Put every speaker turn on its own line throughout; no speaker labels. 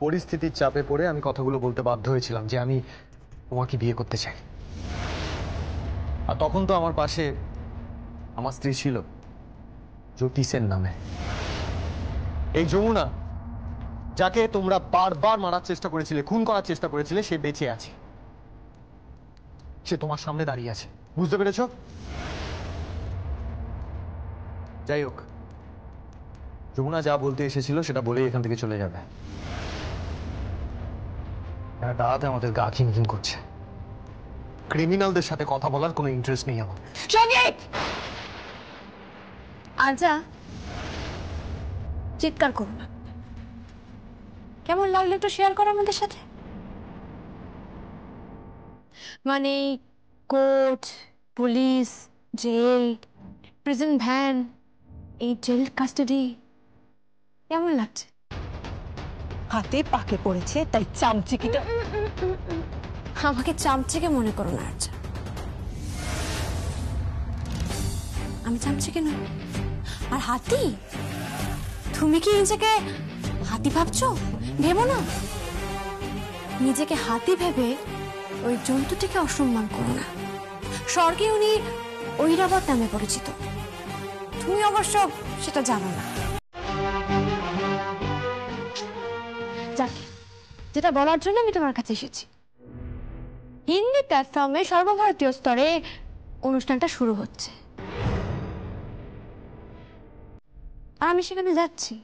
পরিস্থিতির চাপে পড়ে আমি কথাগুলো বলতে বাধ্য হয়েছিলাম যে আমি তোমাকে বিয়ে করতে চাই। আর তখন তো আমার পাশে আমার স্ত্রী ছিল জ্যোতিষের নামে, এই যমুনা, যাকে তোমরা বারবার মারার চেষ্টা করেছিলে, খুন করার চেষ্টা করেছিলে, সে বেঁচে আছে। সে তোমার সামনে দাঁড়িয়ে আছে, বুঝতে পেরেছ? যাই হোক, যমুনা যা বলতে এসেছিল সেটা বলেই এখান থেকে চলে যাবে। দাঁড়াতে আমাদের গা খিনখিন করছে। ক্রিমিনালদের সাথে কথা বলার কোনো ইন্টারেস্ট নেই আমার।
সঙ্গীত! আজা, চিৎকার করো না। কেমন লাগলো একটু শেয়ার করো আমাদের সাথে। মানে court, police, jail, prison van, এই জেল কাস্টাডি কেমন লাগছে?
হাতে পাকে পড়েছে তাই চামচিকিটা।
আমাকে চামচিকে মনে করো না আর্যা। আমি চামচিকে নই। আর হাতি, তুমি কি নিজেকে হাতি ভাবছো? ভেবো না। নিজেকে হাতি ভেবে ওই জন্তুটিকে অসম্মান করো না। স্বর্গে উনি ঐরাবত নামে পরিচিত, তুমি অবশ্য সেটা জানো না। যাক, যেটা বলার জন্য আমি তোমার কাছে এসেছি, হিন্দি প্ল্যাটফর্মে সর্বভারতীয় স্তরে অনুষ্ঠানটা শুরু হচ্ছে আর আমি সেখানে যাচ্ছি।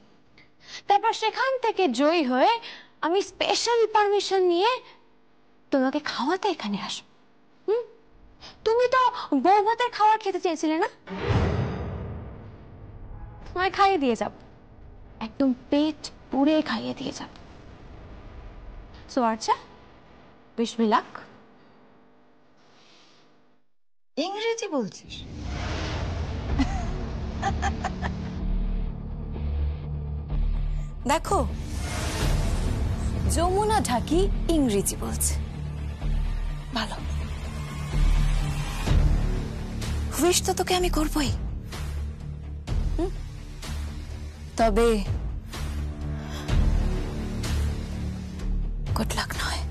তারপর সেখান থেকে জয়ী হয়ে আমি স্পেশাল পারমিশন নিয়ে তোমাকে খাওয়াতে এখানে আসবো। তুমি তো বউ ভাতের খাবার খেতে চেয়েছিলে না? তোমায় খাইয়ে দিয়ে যাব, একদম পেট পুড়ে খাইয়ে দিয়ে যাব। সো আচ্ছা, উইশ মি লাক।
ইংরেজি বলছিস? দেখো, যমুনা ঢাকি ইংরেজি বলছে, ভালো। উইশ তো তোকে আমি করবই, তবে গুড লাক নয়,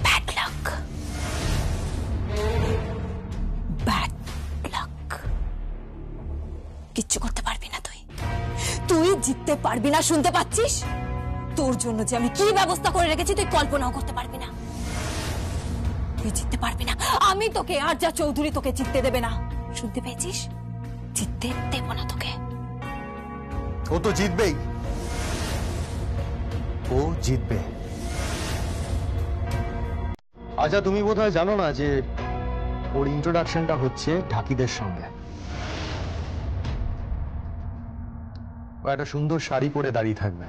ব্যাড লাক। Bad luck. কিচ্ছু করতে পারবি না তুই। তুই জিততে পারবি না, শুনতে পাচ্ছিস? তোর জন্য যে আমি কি ব্যবস্থা করে রেখেছি তুই কল্পনাও করতে পারবি না। তুই জিততে পারবি না। আমি তোকে, আরজা চৌধুরী তোকে জিততে দেবে না, শুনতে পেয়েছিস? জিততে দেব না তোকে।
ও তো জিতবেই, ও জিতবে। আচ্ছা, তুমি বোধহয় জানো না যে ওর ইন্ট্রোডাকশনটা হচ্ছে ঢাকিদের সঙ্গে। ও একটা সুন্দর শাড়ি পরে দাঁড়িয়ে থাকবে,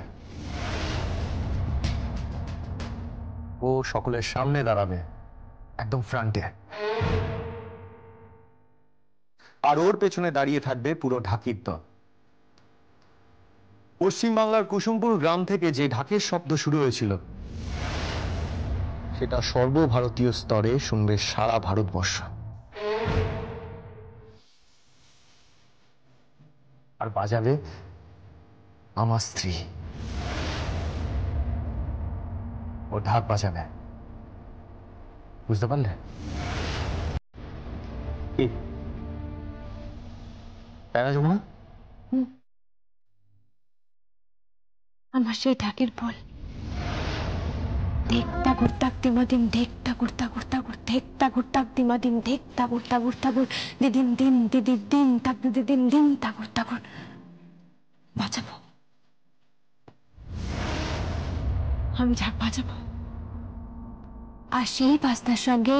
ও সকলের সামনে দাঁড়াবে, একদম ফ্রন্টে। আর ওর পেছনে দাঁড়িয়ে থাকবে পুরো ঢাকির দল। পশ্চিমবাংলার কুসুমপুর গ্রাম থেকে যে ঢাকের শব্দ শুরু হয়েছিল, সেটা সর্বভারতীয় স্তরে শুনবে সারা ভারতবর্ষ। আর বাজাবে আমার স্ত্রী। ও ঢাক বাজাবে, বুঝতে পারলে? তাই না যমুনা?
আমার সেই ঢাকের বল, দেখতা গুড়তাক দিমাদিম, দেখতা গুড়তা গুড়তা গুড়, দেখতা গুড়তাক দিমাদিম, দেখতা গুড়তা গুড়তা গুড়, দিদিম দিন দিদি দিন তাক দিদি দিন দিন তা গুড়তা গুড় বাজাবো। আমি ঢাক বাজাবো, আর সেই বাজনার সঙ্গে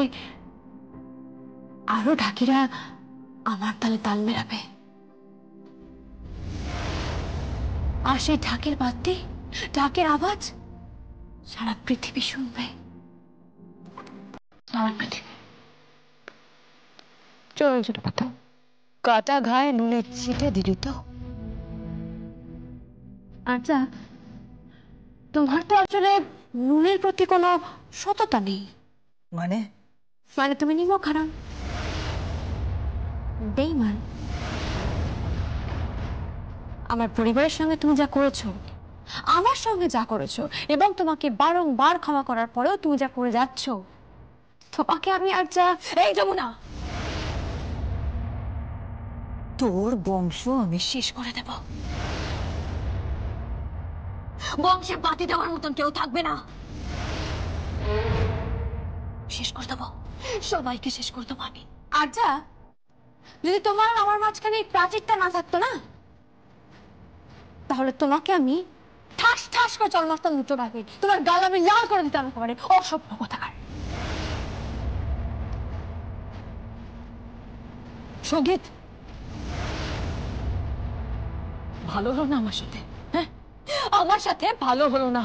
আরো ঢাকিরা আমার তালে তাল মেলাবে। আর সেই ঢাকের বাদ্যে, ঢাকের আওয়াজ সারা পৃথিবী শুনবে। সারা পৃথিবী। চল ছোট কথা, কাটা ঘায়ে নুনের ছিটে দিলি তো। আচ্ছা, তোমার তো আসলে নুনের প্রতি কোনো সততা নেই।
মানে?
মানে তুমি নিমক হারাম, বেঈমান। আমার পরিবারের সঙ্গে তুমি যা করেছো আমার সঙ্গে যা করেছো এবং তোমাকে বারংবার ক্ষমা করার পরেও তুমি যা করে যাচ্ছ, তোমাকে আমি আর যা।
এই যমুনা, তোর বংশ আমি শেষ করে দেব। বংশে বাতি দেওয়ার মতন কেউ থাকবে না। শেষ করে দেব, সবাইকে শেষ করে দেবো আমি।
আর যা, যদি তোমার আর আমার মাঝখানে এই প্রাচীরটা না থাকতো না, তাহলে তোমাকে আমি ঠাস ঠাস করে চল মারতাম দুটো ভাগে, তোমার গাল আমি লাল করে দিতাম একেবারে। অসভ্য কোথাকার।
সঙ্গীত, ভালো হলো না আমার সাথে, হ্যাঁ আমার সাথে ভালো হলো না।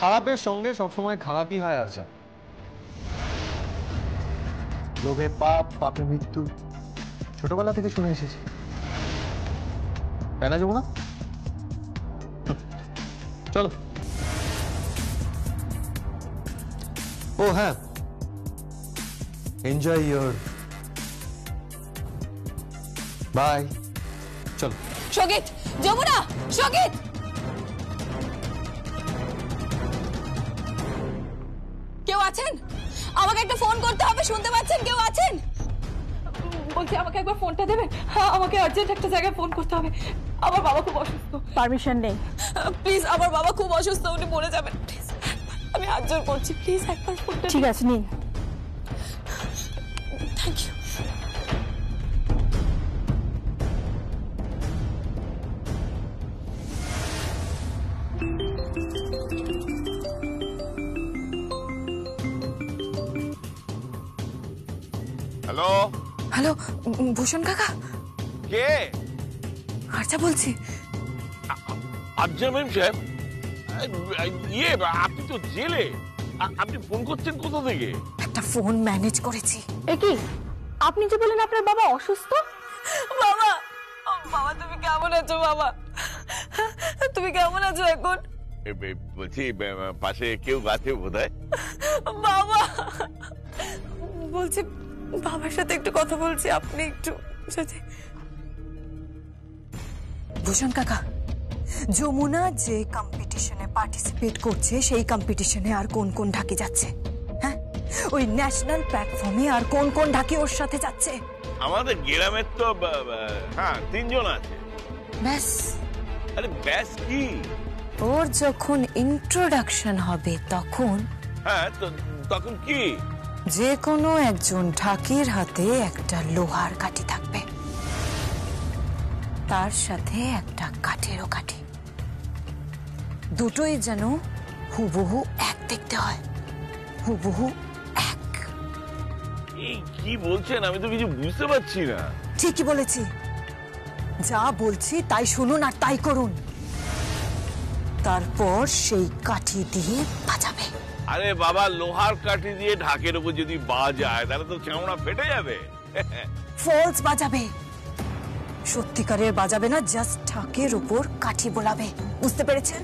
খারাপের সঙ্গে সবসময় খারাপই হয়। আচ্ছা, লোভে পাপ, পাপে মৃত্যু, ছোটবেলা থেকে শুনে এসেছি, তাই না যমুনা? চলো। ও হ্যাঁ, এনজয় ইয়োর বাই। চলো।
সঙ্গীত, যমুনা, সঙ্গীত। কেউ আছেন? আমাকে একটা ফোন করতে হবে, শুনতে পাচ্ছেন? কেউ আছেন? বলছি আমাকে একবার ফোনটা দেবেন, হ্যাঁ আমাকে আর্জেন্ট একটা জায়গায় ফোন করতে হবে। আমার বাবা খুব অসুস্থ।
পারমিশন নেই।
প্লিজ, আমার বাবা খুব অসুস্থ, উনি মরে যাবেন। প্লিজ, আমি হাত জোর করছি, প্লিজ একবার ফোনটা।
ঠিক আছে, নিন।
Thank you.
Hello,
hello, Bhushan কাকা,
কে?
আচ্ছা বলছি।
আজ্জামিন সাহেব, ইয়ে আপনি তো জেলে, আপনি ফোন করছেন কোথা থেকে?
একটা ফোন ম্যানেজ করেছি।
এ কি, আপনি যে বলেন আপনার বাবা অসুস্থ?
বাবা, বাবা তুমি কেমন আছো? বাবা তুমি কেমন আছো এখন?
বলছি পাশে কেউ আছে বোধহয়।
বাবা বলছি, বাবার সাথে একটু কথা বলছি, আপনি একটু যদি। ভূষণ কাকা, যমুনা যে কম্পিটিশনে পার্টিসিপেট করছে সেই কম্পিটিশনে আর কোন কোন ঢাকি যাচ্ছে? হ্যাঁ, ওই ন্যাশনাল প্ল্যাটফর্মে আর কোন কোন ঢাকি ওর সাথে যাচ্ছে?
আমাদের গ্রামের তো হ্যাঁ 3 জন আছে।
ব্যাস,
আরে ব্যাস কি?
ওর যখন ইন্ট্রোডাকশন হবে তখন
হ্যাঁ, তো তখন কি?
যে কোনো একজন ঢাকির হাতে একটা লোহার কাঠি থাকবে, তার সাথে একটা কাঠেরও কাঠি, দুটোই যেন হুবহু এক দেখতে হয়, হুবহু এক।
এই কি বলছেন? আমি তো কিছু বুঝতে পারছি না।
ঠিকই বলেছি, যা বলছি তাই শুনুন আর তাই করুন। তারপর সেই কাঠি দিয়ে বাজাবে।
আরে বাবা, লোহার কাঠি দিয়ে ঢাকের উপর যদি বাজায় তাহলে তো চামড়া ফেটে যাবে।
ফলস বাজাবে, সত্যিকারের বাজাবে না, জাস্ট ঢাকের উপর কাঠি বোলাবে। বুঝতে পেরেছেন?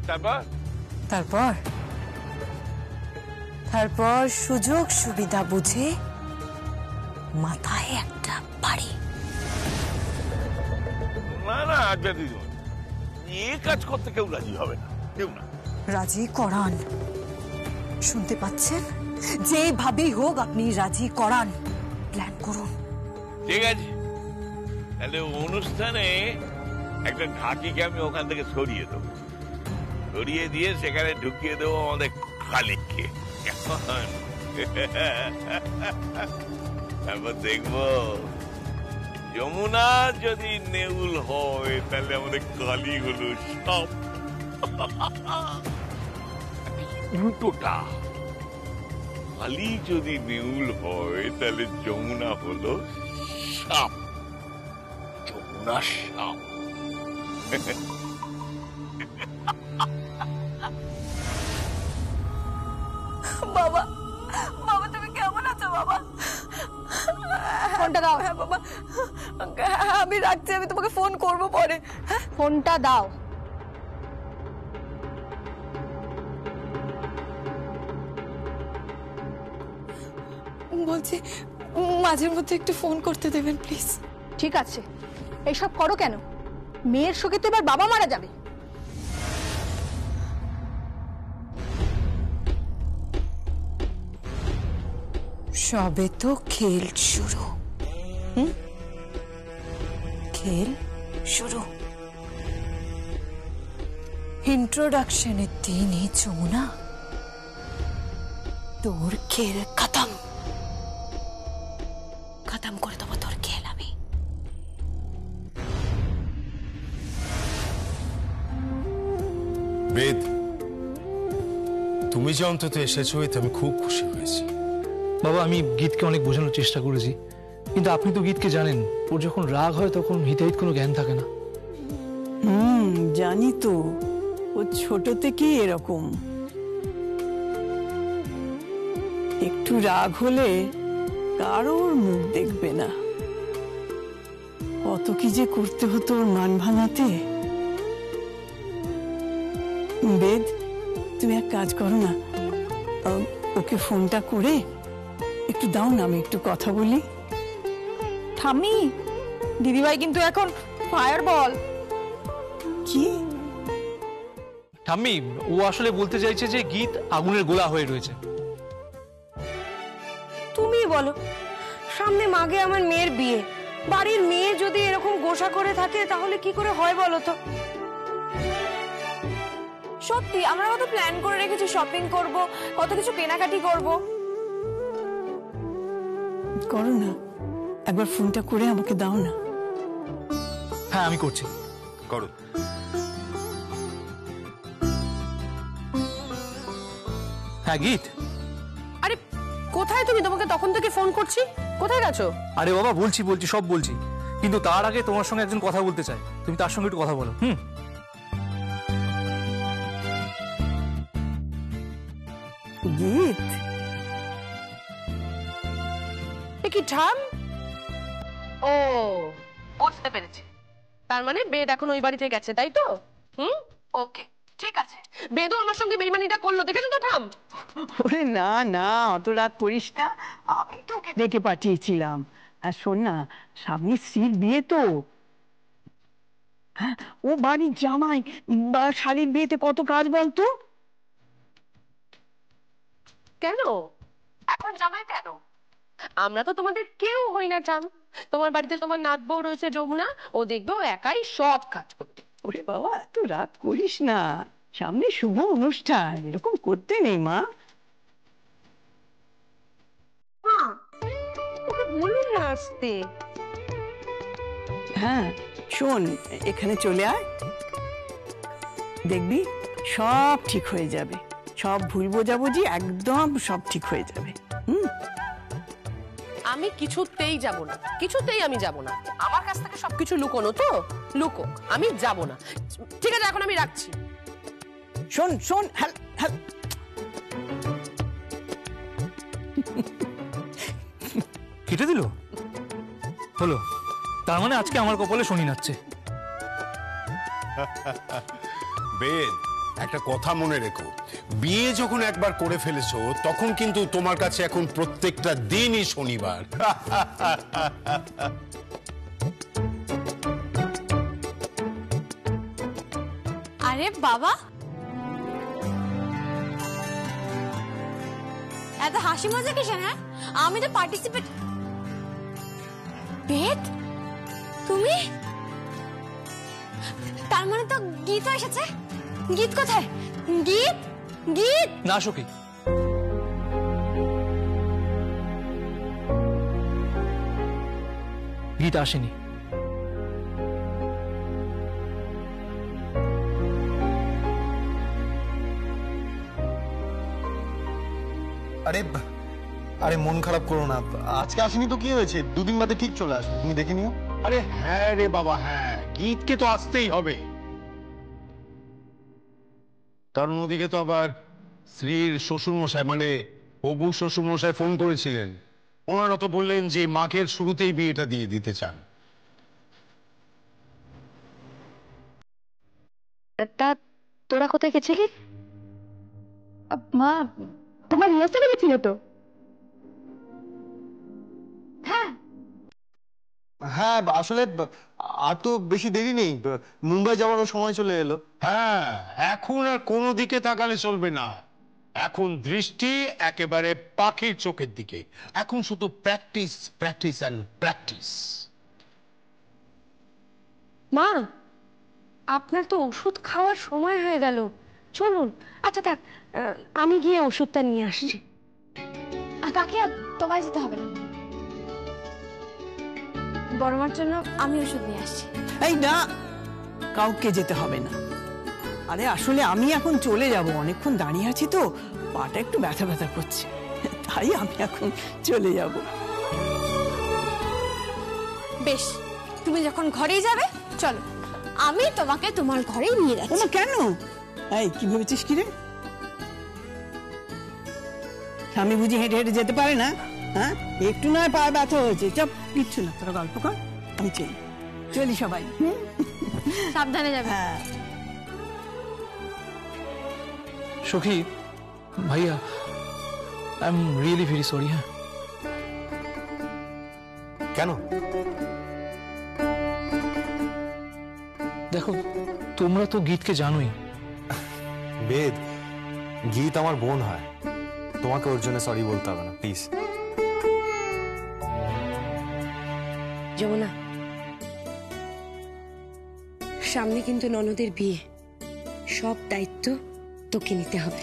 তারপর
তারপর তারপর সুযোগ সুবিধা বুঝে মাথায় একটা বাড়ি।
না না, আজ্ঞা দিদি, এ কাজ করতে কেউ রাজি হবে না, কেউ না।
রাজি করান, শুনতে পাচ্ছেন? যেভাবেই হোক আপনি রাজি করান, প্ল্যান করুন।
ঠিক আছে, তাহলে অনুষ্ঠানে একটা ঢাকিকে আমি ওখান থেকে সরিয়ে দেবো, সরিয়ে দিয়ে সেখানে ঢুকিয়ে দেবো আমাদের কালীকে। তারপর দেখবো যমুনা যদি নেউল হয় তাহলে আমাদের কালী হলো সাপ, উল্টোটা কালী যদি নেউল হয় তাহলে যমুনা হলো সাপ, যমুনা সাপ।
বাবা, বাবা তুমি কেমন আছো? বাবা
ফোনটা দাও।
হ্যাঁ বাবা, আমি রাখছি, আমি তোমাকে ফোন করবো পরে।
ফোনটা দাও।
বলছি মাঝে মধ্যে একটু ফোন করতে দেবেন প্লিজ।
ঠিক আছে, এইসব করো কেন? মেয়ের শোকে তো এবার বাবা মারা যাবে।
সবে তো খেল শুরু। খেল শুরু। इंट्रोडक्शনের দিনই যমুনা তোর খেল খতম। খতম করে দেবো তোর খেল আমি।
বেদ, তুমি যে অন্তত এসেছো এতে আমি খুব খুশি হয়েছি।
বাবা, আমি গীতকে অনেক বোঝানোর চেষ্টা করেছি, কিন্তু আপনি তো গীতকে জানেন, ওর যখন রাগ হয় তখন হিতাহিত কোনো জ্ঞান থাকে না।
জানি তো, ও ছোট থেকেই এরকম। একটু রাগ হলে কারোর মুখ দেখবে না। কত কি যে করতে হতো ওর মান ভাঙাতে। বেদ, তুমি এক কাজ করো না, ওকে ফোনটা করে একটু দাও না, আমি একটু কথা বলি।
ঠাম্মি, দিদিভাই কিন্তু এখন ফায়ার বল।
কি?
ঠাম্মি, ও আসলে বলতে চাইছে যে গীত আগুনের গোলা হয়ে রয়েছে।
তুমি বলো, সামনে মাঘে আমার মেয়ের বিয়ে, বাড়ির মেয়ে যদি এরকম গোসা করে থাকে তাহলে কি করে হয় বলো তো? সত্যি আমরা কত প্ল্যান করে রেখেছি, শপিং করব, কত কিছু কেনাকাটি করব।
করো না, একবার ফোনটা করে আমাকে দাও না।
হ্যাঁ, আমি করছি।
করো।
হ্যাঁ গীত।
আরে কোথায় তুমি? তোমাকে তখন থেকে ফোন করছি, কোথায় গেছো?
আরে বাবা, বলছি সব বলছি, কিন্তু তার আগে তোমার সঙ্গে একজন কথা বলতে চাই, তুমি তার সঙ্গে একটু কথা বলো।
গীত,
এ কি ঠাম? ও, বুঝতে পেরেছি। তার মানে বেদ এখন ওই বাড়িতে গেছে, তাই তো? ওকে, ঠিক আছে। বেদও আমার সঙ্গে বেইমানিটা করলো, দেখেছো তো ঠাম?
ওরে না না, অত রাত করিস না, আমি তোকে ডেকে পাঠিয়েছিলাম। আর শোন না, সামনে স্ত্রীর বিয়ে তো। হ্যাঁ, ও বাড়ির জামাই বা শালীর বিয়েতে কত কাজ বলতো।
কেন এখন জামাই কেন? আমরা তো তোমাদের কেউ হই না ঠাম। তোমার বাড়িতে তোমার নাত বউ রয়েছে যমুনা, ও দেখবে ও একাই সব কাজ করতে।
ওরে বাবা, এত রাত করিস না, সামনে শুভ অনুষ্ঠান, এরকম করতে নেই মা।
ওকে বলুন না আসতে।
হ্যাঁ শোন, এখানে চলে আয়, দেখবি সব ঠিক হয়ে যাবে। সব ভুল বোঝাবুঝি একদম সব ঠিক হয়ে যাবে।
আমি কিছুতেই যাব না, কিছুতেই আমি যাব না। আমার কাছ থেকে সবকিছু লুকোনো তো, লুকোক, আমি যাব না। ঠিক আছে, এখন আমি রাখছি।
শোন শোন,
কেটে দিল হলো, তার মানে আজকে আমার কপালে শনি নাচছে।
বেদ, একটা কথা মনে রেখো, বিয়ে যখন একবার করে ফেলেছো তখন কিন্তু তোমার কাছে এখন প্রত্যেকটা দিনই শনিবার।
আরে বাবা, এত হাসি মজা কিসের? হ্যাঁ, আমি তো পার্টিসিপেট। বেদ, তুমি? তার মানে তো গীত এসেছে। গীত কোথায়? গীত, গীত
না সখী, গীত আসেনি।
আরে আরে মন খারাপ করো না, আজকে আসেনি তো কি হয়েছে, দুদিন বাদে ঠিক চলে আসবে, তুমি দেখে নিও।
আরে হ্যাঁ রে বাবা, হ্যাঁ, গীতকে তো আসতেই হবে। তার অন্যদিকে তো আবার স্ত্রীর শ্বশুরমশাই, মানে হবু শ্বশুরমশাই ফোন করেছিলেন। ওনারা তো বললেন যে মাঘের শুরুতেই বিয়েটা দিয়ে দিতে চান।
তা তোরা কোথায় গেছিলি? মা, তোমার রিহার্সালে গেছিল তো? হ্যাঁ,
হ্যাঁ আসলে আর তো বেশি দেরি নেই, মুম্বাই যাওয়ারও সময় চলে এলো।
হ্যাঁ, এখন আর কোনো দিকে তাকালে চলবে না। এখন দৃষ্টি একেবারে পাখির চোখের দিকে। এখন শুধু প্র্যাকটিস, প্র্যাকটিস অ্যান্ড প্র্যাকটিস।
মা, আপনার তো ওষুধ খাওয়ার সময় হয়ে গেল, চলুন। আচ্ছা থাক, আমি গিয়ে ওষুধটা নিয়ে আসছি।
আর কাকিয়া, তোমায় যেতে হবে না, বড় মার জন্য আমি ওষুধ নিয়ে আসছি।
এই না, কাউকে যেতে হবে না। আরে আসলে আমি এখন চলে যাব, অনেকক্ষণ দাঁড়িয়ে আছি তো, পাটা একটু ব্যথা ব্যথা করছে, তাই আমি এখন চলে যাব।
বেশ, তুমি যখন ঘরেই যাবে চলো, আমি তোমাকে তোমার ঘরেই নিয়ে যাচ্ছি।
ওমা কেন? এই কি ভেবেছিস কি রে? স্বামী বুঝি হেঁটে হেঁটে যেতে পারে না? হ্যাঁ, একটু নয় পা ব্যথা হয়েছে, চাপ, কিচ্ছু না, তোরা গল্প কর, আমি চলি সবাই।
সাবধানে যাবে।
হ্যাঁ।
সখী, ভাইয়া, I am really very sorry. হ্যাঁ,
কেন?
দেখো, তোমরা তো গীতকে জানোই।
বেদ, গীত আমার বোন হয়, তোমাকে ওর জন্য সরি বলতে হবে না, প্লিজ।
যমুনা, সামনে কিন্তু ননদের বিয়ে, সব দায়িত্ব তোকে নিতে হবে।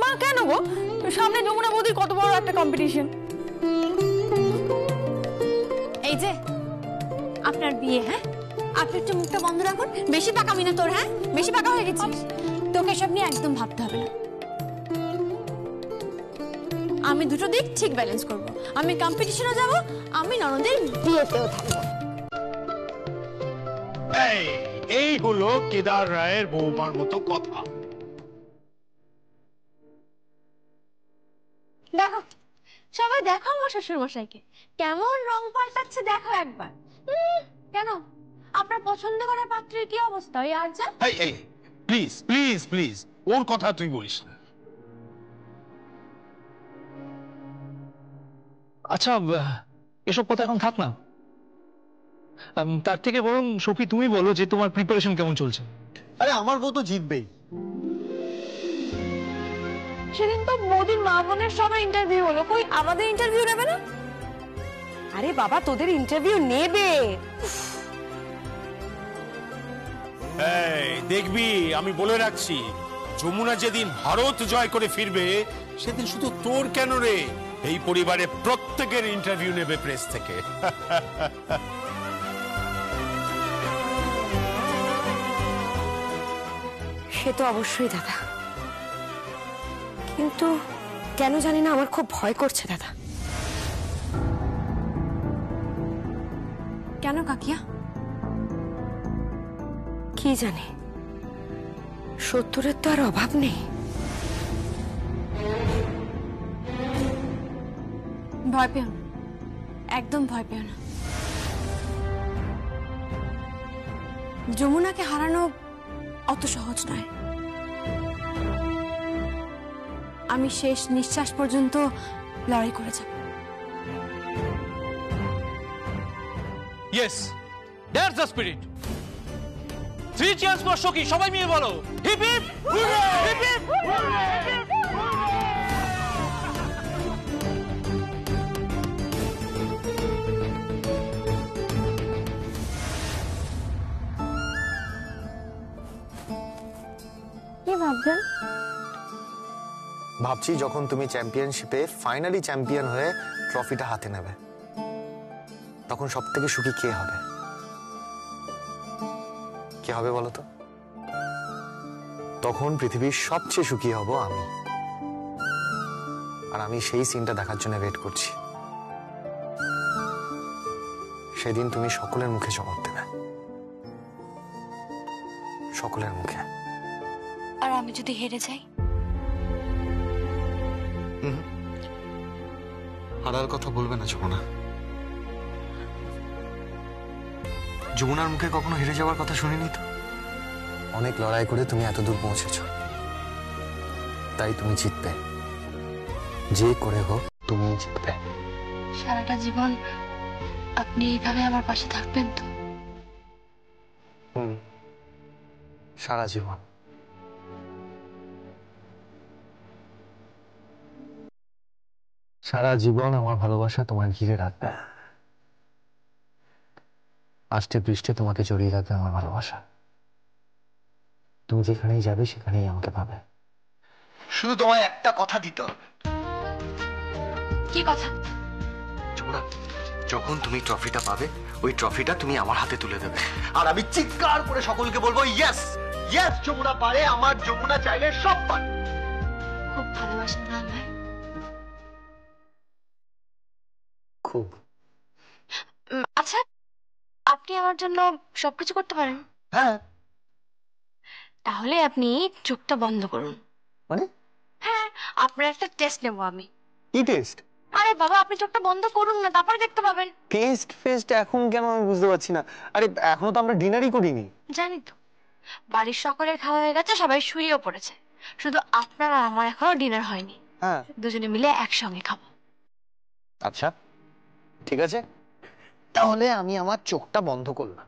মা কেন গো? সামনে যমুনা বৌদির কত বড় একটা কম্পিটিশন।
এই যে আপনার বিয়ে, হ্যাঁ আপনি একটু মুখটা বন্ধ রাখুন। বেশি পাকামি না তোর, হ্যাঁ বেশি পাকা হয়ে গেছিস, তোকে সব নিয়ে একদম ভাবতে হবে না। আমি দুটো দিক ঠিক ব্যালেন্স করব, আমি কম্পিটিশনে যাব, আমি ননদের বিয়েতেও থাকবো।
এই হলো কেদার রায়ের বৌমার মতো কথা।
দেখো সবাই, দেখো আমার শ্বশুর মশাইকে কেমন রং পাল্টাচ্ছে, দেখো একবার। কেন, আপনার পছন্দ করা পাত্রের কি অবস্থা? ওই আর যা।
এই প্লিজ প্লিজ প্লিজ, ওর কথা তুই বলিস না।
আচ্ছা, এসব কথা এখন থাক না। তার থেকে বরং সখী তুমি বলো যে তোমার প্রিপারেশন কেমন চলছে।
আরে আমার বউ তো জিতবেই।
সেদিন তো মোদির মা বোনের সবাই ইন্টারভিউ হলো, কই আমাদের ইন্টারভিউ নেবে না?
আরে বাবা, তোদের ইন্টারভিউ নেবে।
এই দেখবি, আমি বলে রাখছি, যমুনা যেদিন ভারত জয় করে ফিরবে সেদিন শুধু তোর কেন রে, এই পরিবারে প্রত্যেকের ইন্টারভিউ নেবে প্রেস থেকে।
সে তো অবশ্যই দাদা, কিন্তু কেন জানি না আমার খুব ভয় করছে দাদা।
কেন কাকিয়া?
কি জানি, শত্রুরের তো আর অভাব নেই।
ভয় পেও না, একদম ভয় পেও না। যমুনাকে হারানো অত সহজ নয়। আমি শেষ নিঃশ্বাস পর্যন্ত লড়াই করে যাব।
Yes, that's the spirit. 3 cheers for Sakhi, সবাই মিলে বলো hip hip hurray, hip hip hurray.
কি ভাবছেন?
ভাবছি যখন তুমি চ্যাম্পিয়নশিপে ফাইনালি চ্যাম্পিয়ন হয়ে ট্রফিটা হাতে নেবে, তখন সব থেকে সুখী কে হবে? কে হবে বলো তো? তখন পৃথিবীর সবচেয়ে সুখী হব আমি। আর আমি সেই সিনটা দেখার জন্য ওয়েট করছি। সেদিন তুমি সকলের মুখে জবাব দেবে, সকলের মুখে।
আর আমি যদি হেরে যাই?
হারার কথা বলবে না যমুনা। যমুনার মুখে কখনো হেরে যাওয়ার কথা শুনিনি তো। অনেক লড়াই করে তুমি এত দূর পৌঁছেছ, তাই তুমি জিতবে, যে করে হোক তুমি জিতবে।
সারাটা জীবন আপনি এইভাবে আমার পাশে থাকবেন তো?
সারা জীবন। সারা জীবন আমার ভালোবাসা তোমার ঘিরে রাখবে, আষ্টে পৃষ্ঠে তোমাকে জড়িয়ে রাখবে আমার ভালোবাসা। তুমি যেখানেই যাবে সেখানেই আমাকে পাবে। শুধু তোমায় একটা কথা দিতে হবে।
কি কথা?
যমুনা, যখন তুমি ট্রফিটা পাবে ওই ট্রফিটা তুমি আমার হাতে তুলে দেবে, আর আমি চিৎকার করে সকলকে বলবো ইয়েস ইয়েস, যমুনা পারে, আমার যমুনা চাইলে সব পারে।
খুব ভালোবাসেন না আমায়?
খুব।
আচ্ছা, আপনি আমার জন্য সবকিছু করতে পারেন?
হ্যাঁ।
তাহলে আপনি চোখটা বন্ধ করুন।
মানে?
হ্যাঁ, আপনার একটা টেস্ট নেবো আমি।
কি টেস্ট?
আরে বাবা, আপনি চোখটা বন্ধ করুন না, তারপরে দেখতে পাবেন।
টেস্ট ফেস্ট এখন কেন আমি বুঝতে পারছি না। আরে এখনো তো আমরা ডিনারই করিনি।
জানি তো, বাড়ির সকলের খাওয়া হয়ে গেছে, সবাই শুয়েও পড়েছে, শুধু আপনার আর আমার এখনো ডিনার হয়নি।
হ্যাঁ,
দুজনে মিলে একসঙ্গে খাবো।
আচ্ছা ঠিক আছে, তাহলে আমি আমার চোখটা বন্ধ করলাম।